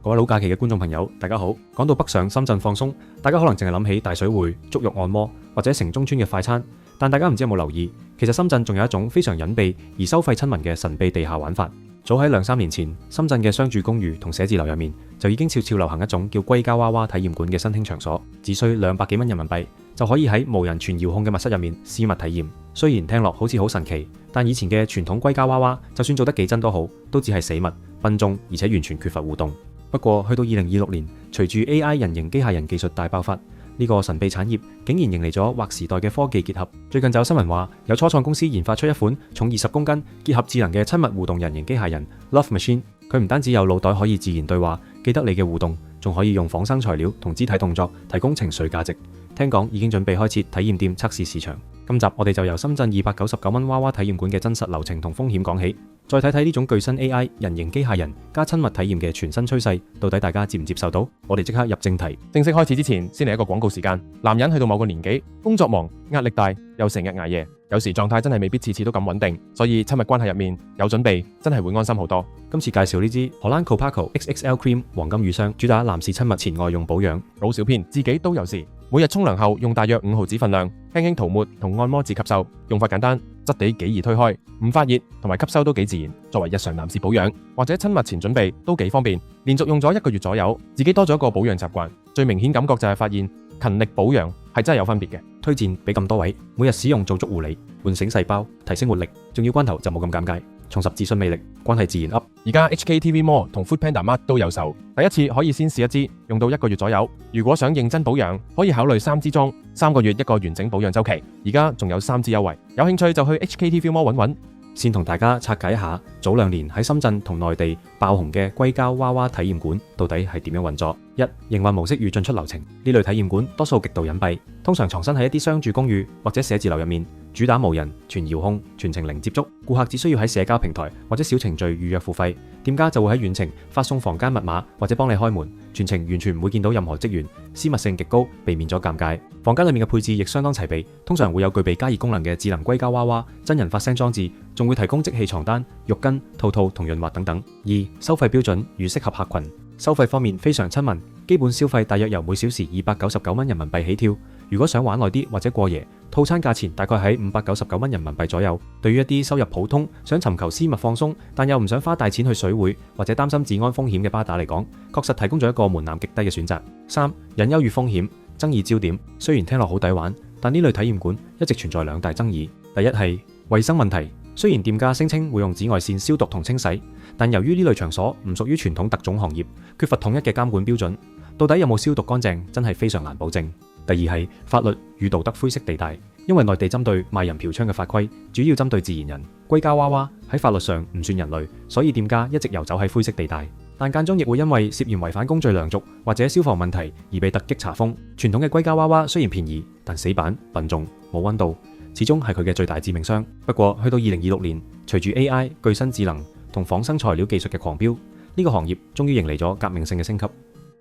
各位老假期嘅觀眾朋友，大家好。講到北上深圳放鬆，大家可能淨係諗起大水匯、足浴按摩或者城中村嘅快餐，但大家唔知有冇留意，其實深圳仲有一種非常隱蔽而收費親民嘅神秘地下玩法。早喺2-3年前，深圳嘅商住公寓同寫字樓入面就已經悄悄流行一種叫硅膠娃娃體驗館嘅新興場所，只需200幾蚊人民幣就可以喺無人全遙控嘅密室入面私密體驗。雖然聽落好似好神奇，但以前嘅傳統硅膠娃娃就算做得幾真都好，都只係死物、笨重，而且完全缺乏互動。不過去到2026年，隨住 AI 人形機械人技術大爆發，呢個神秘產業竟然迎嚟咗劃時代嘅科技結合。最近就有新聞話，有初創公司研發出一款重20公斤、結合智能嘅親密互動人形機械人 Love Machine。佢唔單止有腦袋可以自然對話，記得你嘅互動，仲可以用仿生材料同肢體動作提供情緒價值。聽講已經準備開設體驗店測試市場。今集我哋就由深圳299蚊娃娃體驗館嘅真實流程同風險講起，再睇睇呢種具身 AI 人形機械人加親密體驗嘅全新趨勢，到底大家接唔接受到？我哋即刻入正題。正式開始之前，先嚟一個廣告時間。男人去到某個年紀，工作忙、壓力大，又成日捱夜，有時狀態真係未必次次都咁穩定，所以親密關係入面有準備，真係會安心好多。今次介紹呢支荷蘭 Copaco XXL Cream 黃金乳霜，主打男士親密前愛用保養。老小編自己都有事，每日沖涼後用大約5毫子份量，輕輕塗抹同按摩至吸收，用法簡單，質地幾易推開，唔發熱，同埋吸收都幾自然。作為日常男士保養或者親密前準備都幾方便。連續用咗1個月左右，自己多咗一個保養習慣。最明顯感覺就係發現勤力保養係真係有分別嘅。推薦俾咁多位，每日使用做足護理，喚醒細胞，提升活力，仲要關頭就冇咁尷尬，重拾自信魅力，關係自然 up。而家 HKTV Mall 同 Foodpanda Mart 都有售，第一次可以先試一支，用到1個月左右。如果想認真保養，可以考慮3支裝，3個月1個完整保養週期。而家仲有3支優惠，有興趣就去 HKTV Mall 揾揾。先同大家拆解一下早2年喺深圳同內地爆紅嘅硅膠娃娃體驗館到底係點樣運作。1、營運模式與進出流程。呢類體驗館多數極度隱蔽，通常藏身喺一啲商住公寓或者寫字樓入面，主打無人、全遙控、全程零接觸。顧客只需要喺社交平台或者小程序預約付費，店家就會喺遠程發送房間密碼或者幫你開門，全程完全唔會見到任何職員，私密性極高，避免咗尷尬。房間裏面嘅配置亦相當齊備，通常會有具備加熱功能嘅智能硅膠娃娃、真人發聲裝置，仲會提供即棄床單、浴巾、套套同潤滑等等。2、收費標準與適合客群。收費方面非常親民，基本消費大約由每小時299蚊人民幣起跳。如果想玩耐啲或者過夜，套餐價錢大概喺599蚊人民幣左右。對於一啲收入普通、想尋求私密放鬆，但又唔想花大錢去水會或者擔心治安風險嘅巴打嚟講，確實提供咗一個門檻極低嘅選擇。3、隱憂與風險，爭議焦點。雖然聽落好抵玩，但呢類體驗館一直存在2大爭議。第一係衛生問題。雖然店家聲稱會用紫外線消毒同清洗，但由於呢類場所唔屬於傳統特種行業，缺乏統一嘅監管標準，到底有冇消毒乾淨，真係非常難保證。第二係法律與道德灰色地帶，因為內地針對賣淫嫖娼嘅法規，主要針對自然人，硅膠娃娃喺法律上唔算人類，所以店家一直游走喺灰色地帶，但間中亦會因為涉嫌違反公序良俗或者消防問題而被突擊查封。傳統嘅硅膠娃娃雖然便宜，但死板、笨重、冇溫度，始終係佢嘅最大致命傷。不過去到2026年，隨住 AI 具身智能同仿生材料技術嘅狂飆，呢個行業終於迎嚟咗革命性嘅升級。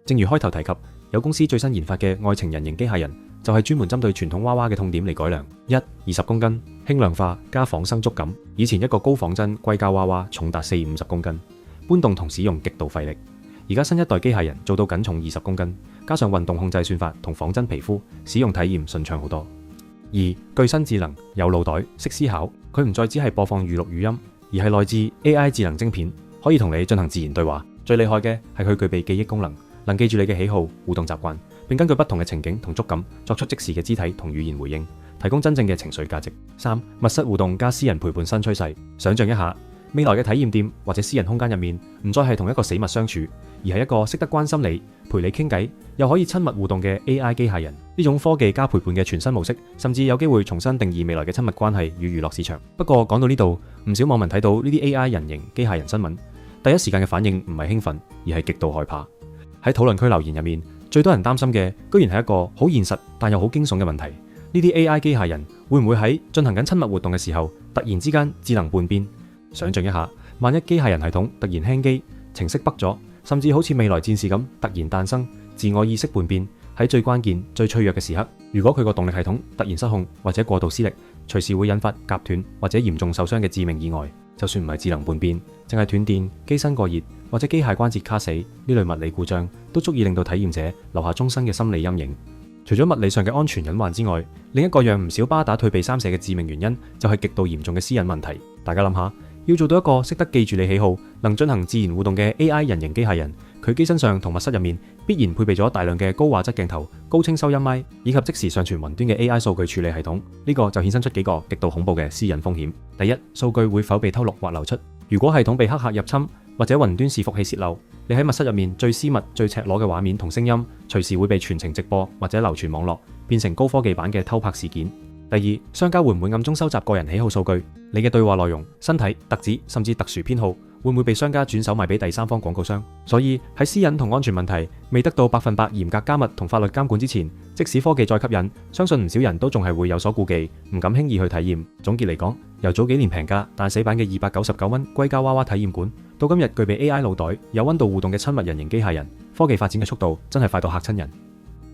正如開頭提及，有公司最新研發嘅愛情人形機械人，就係專門針對傳統娃娃嘅痛點嚟改良。1、20公斤，輕量化加仿生觸感。以前一個高仿真硅膠娃娃重達40-50公斤，搬動同使用極度費力。而家新一代機械人做到僅重20公斤，加上運動控制算法同仿真皮膚，使用體驗順暢好多。2、具身智能，有腦袋，識思考。佢唔再只係播放預錄語音，而係來自 AI 智能晶片，可以同你進行自然對話。最厲害嘅係佢具備記憶功能，能記住你嘅喜好、互動習慣，並根據不同嘅情景同觸感作出即時嘅肢體同語言回應，提供真正嘅情緒價值。3、密室互動加私人陪伴新趨勢。想象一下，未來嘅體驗店或者私人空間入面，唔再係同一個死物相處，而係一個識得關心你、陪你傾偈，又可以親密互動嘅 AI 機械人。呢種科技加陪伴嘅全新模式，甚至有機會重新定義未來嘅親密關係與娛樂市場。不過講到呢度，唔少網民睇到呢啲 AI 人形機械人新聞，第一時間嘅反應唔係興奮，而係極度害怕。喺討論區留言入面，最多人擔心嘅，居然係一個好現實但又好驚悚嘅問題。呢啲 AI 機械人會唔會喺進行緊親密活動嘅時候，突然之間智能叛變？想象一下，萬一機械人系統突然輕機、程式 bug 咗，甚至好似未來戰士咁突然誕生，自我意識叛變，喺最關鍵、最脆弱嘅時刻，如果佢個動力系統突然失控或者過度施力，隨時會引發夾斷或者嚴重受傷嘅致命意外。就算唔係智能叛變，淨係斷電、機身過熱或者機械關節卡死呢類物理故障，都足以令到體驗者留下終身嘅心理陰影。除咗物理上嘅安全隱患之外，另一個讓唔少巴打退避三舍嘅致命原因，就係極度嚴重嘅私隱問題。大家諗下，要做到一個識得記住你喜好、能進行自然互動嘅 AI 人形機械人，佢機身上同密室入面必然配備咗大量嘅高畫質鏡頭、高清收音咪，以及即時上傳雲端嘅 AI 數據處理系統。呢個就衍生出幾個極度恐怖嘅私隱風險。第一，數據會否被偷錄或流出？如果系統被黑客入侵，或者雲端伺服器洩漏，你喺密室入面最私密、最赤裸嘅畫面同聲音，隨時會被全程直播或者流傳網絡，變成高科技版嘅偷拍事件。第二，商家會唔會暗中收集個人喜好數據？你嘅對話內容、身體、特質甚至特殊偏好，會唔會被商家轉手賣俾第三方廣告商？所以喺私隱同安全問題未得到100%嚴格加密同法律監管之前，即使科技再吸引，相信唔少人都仲係會有所顧忌，唔敢輕易去體驗。總結嚟講，由早幾年平價但死板嘅299蚊硅膠娃娃體驗館，到今日具備 AI 腦袋、有溫度互動嘅親密人形機械人，科技發展嘅速度真係快到嚇親人。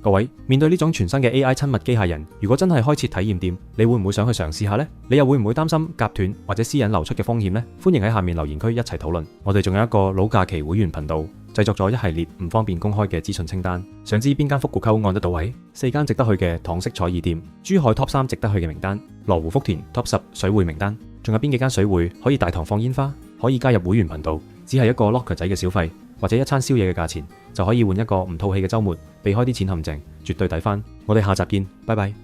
各位，面對呢種全新嘅 AI 親密機械人，如果真係開設體驗店，你會唔會想去嘗試下呢？你又會唔會擔心夾斷或者私隱流出嘅風險呢？歡迎喺下面留言區一齊討論。我哋仲有一個老假期會員頻道，製作咗一系列唔方便公開嘅資訊清單。想知邊間復古溝按得到位？4間值得去嘅唐式彩意店，珠海 Top 3值得去嘅名單，羅湖福田 Top 10水會名單。仲有邊幾間水會可以大堂放煙花？可以加入會員頻道，只係一個 locker 仔嘅小費，或者一餐宵夜嘅價錢，就可以換一個唔套氣嘅週末，避開啲錢陷阱，絕對抵翻。我哋下集見，拜拜。